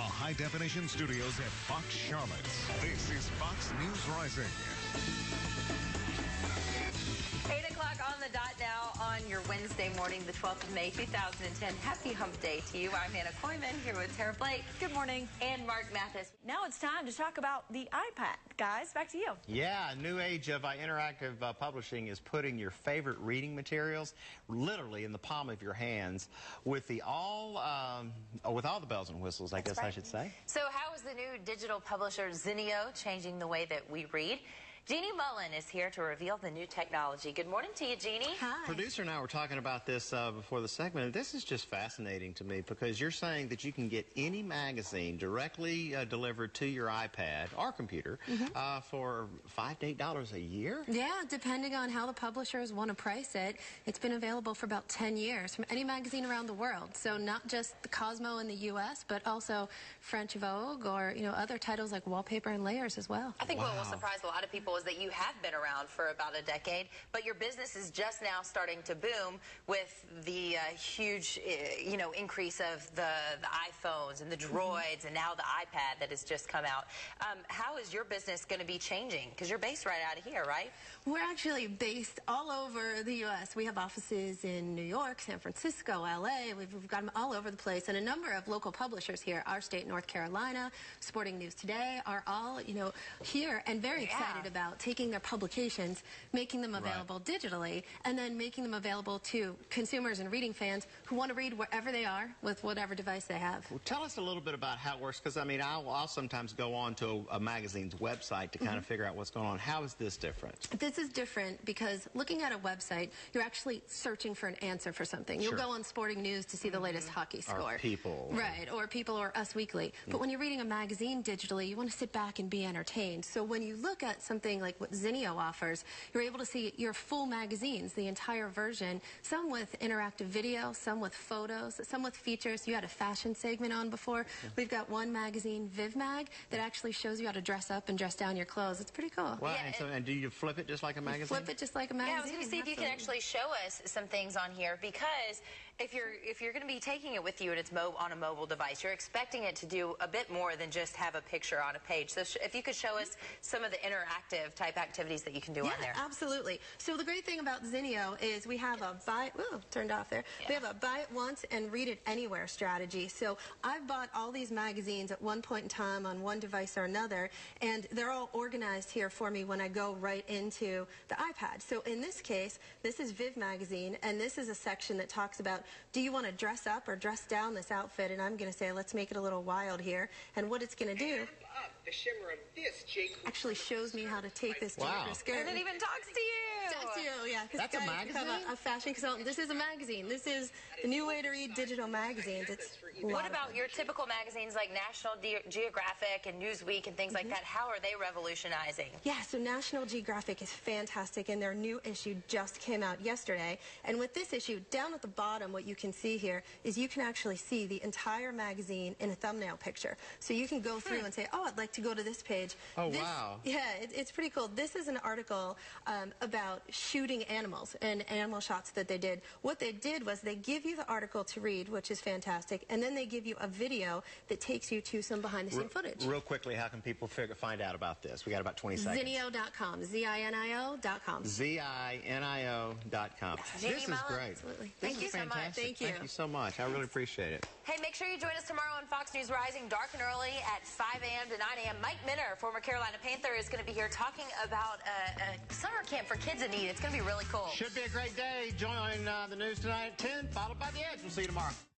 high-definition studios at Fox Charlotte. This is Fox News Rising. 8 o'clock on the dot now on your Wednesday morning, the 12th of May, 2010. Happy Hump Day to you. I'm Anna Koyman here with Tara Blake. Good morning. And Mark Mathis. Now it's time to talk about the iPad. Guys, back to you. Yeah, a new age of interactive publishing is putting your favorite reading materials literally in the palm of your hands with all the bells and whistles, I guess I should say. So how is the new digital publisher Zinio changing the way that we read? Jeanniey Mullen is here to reveal the new technology. Good morning to you, Jeannie. Hi. Producer and I were talking about this before the segment, and this is just fascinating to me because you're saying that you can get any magazine directly delivered to your iPad or computer for $5 to $8 a year? Yeah, depending on how the publishers want to price it. It's been available for about 10 years from any magazine around the world. So not just the Cosmo in the U.S., but also French Vogue or other titles like Wallpaper and Layers as well. I think what will surprise a lot of people is that you have been around for about a decade, but your business is just now starting to boom with the huge, increase of the iPhones and the Droids and now the iPad that has just come out. How is your business going to be changing? Because you're based right out of here, right? We're actually based all over the U.S. We have offices in New York, San Francisco, L.A. We've got them all over the place, and a number of local publishers here. Our State, North Carolina, Sporting News Today are all, here and very excited about taking their publications, making them available digitally, and then making them available to consumers and reading fans who want to read wherever they are with whatever device they have. Well, tell us a little bit about how it works, because, I'll sometimes go on to a magazine's website to kind of figure out what's going on. How is this different? This is different because looking at a website, you're actually searching for an answer for something. You'll go on Sporting News to see the latest hockey score. Or People. Right, or People or Us Weekly. But when you're reading a magazine digitally, you want to sit back and be entertained. So when you look at something like what Zinio offers, you're able to see your full magazines, the entire version, some with interactive video, some with photos, some with features. You had a fashion segment on before. We've got one magazine, VIVmag, that actually shows you how to dress up and dress down your clothes. It's pretty cool. Wow, and do you flip it just like a magazine? Flip it just like a magazine. Yeah, I was going to see if you can actually show us some things on here, because if you're going to be taking it with you and it's on a mobile device, you're expecting it to do a bit more than just have a picture on a page. So if you could show us some of the interactive type activities that you can do on there. Absolutely. So the great thing about Zinio is we have a turned off there. We have a buy it once and read it anywhere strategy. So I've bought all these magazines at one point in time on one device or another, and they're all organized here for me when I go right into the iPad. So in this case, this is Viv magazine, and this is a section that talks about, do you want to dress up or dress down this outfit? And I'm going to say, let's make it a little wild here. And what it's going to do actually shows me how to take this skirt. And it even talks to you. Talks to you, yeah. That's a magazine? A fashion consultant. This is a magazine. This is the new way to read digital magazines. What about your typical magazines like National Geographic and Newsweek and things like that? How are they revolutionizing? Yeah, so National Geographic is fantastic, and their new issue just came out yesterday. And with this issue, down at the bottom, what you can see here is you can actually see the entire magazine in a thumbnail picture. So you can go through and say, oh, I'd like to go to this page. Oh, wow. Yeah, it's pretty cool. This is an article about shooting animals and animal shots that they did. What they did was they give you the article to read, which is fantastic, and then they give you a video that takes you to some behind-the-scenes footage. Real quickly, how can people find out about this? We got about 20 seconds. Zinio.com, Zinio.com. Zinio.com. This is great. Absolutely. Thank you so much. Thank you. Thank you so much. I really appreciate it. Hey, make sure you join us tomorrow on Fox News Rising, dark and early at 5 a.m. to 9 a.m. Mike Minner, former Carolina Panther, is going to be here talking about a summer camp for kids in need. It's going to be really cool. Should be a great day. Join the news tonight at 10, followed by The Edge. We'll see you tomorrow.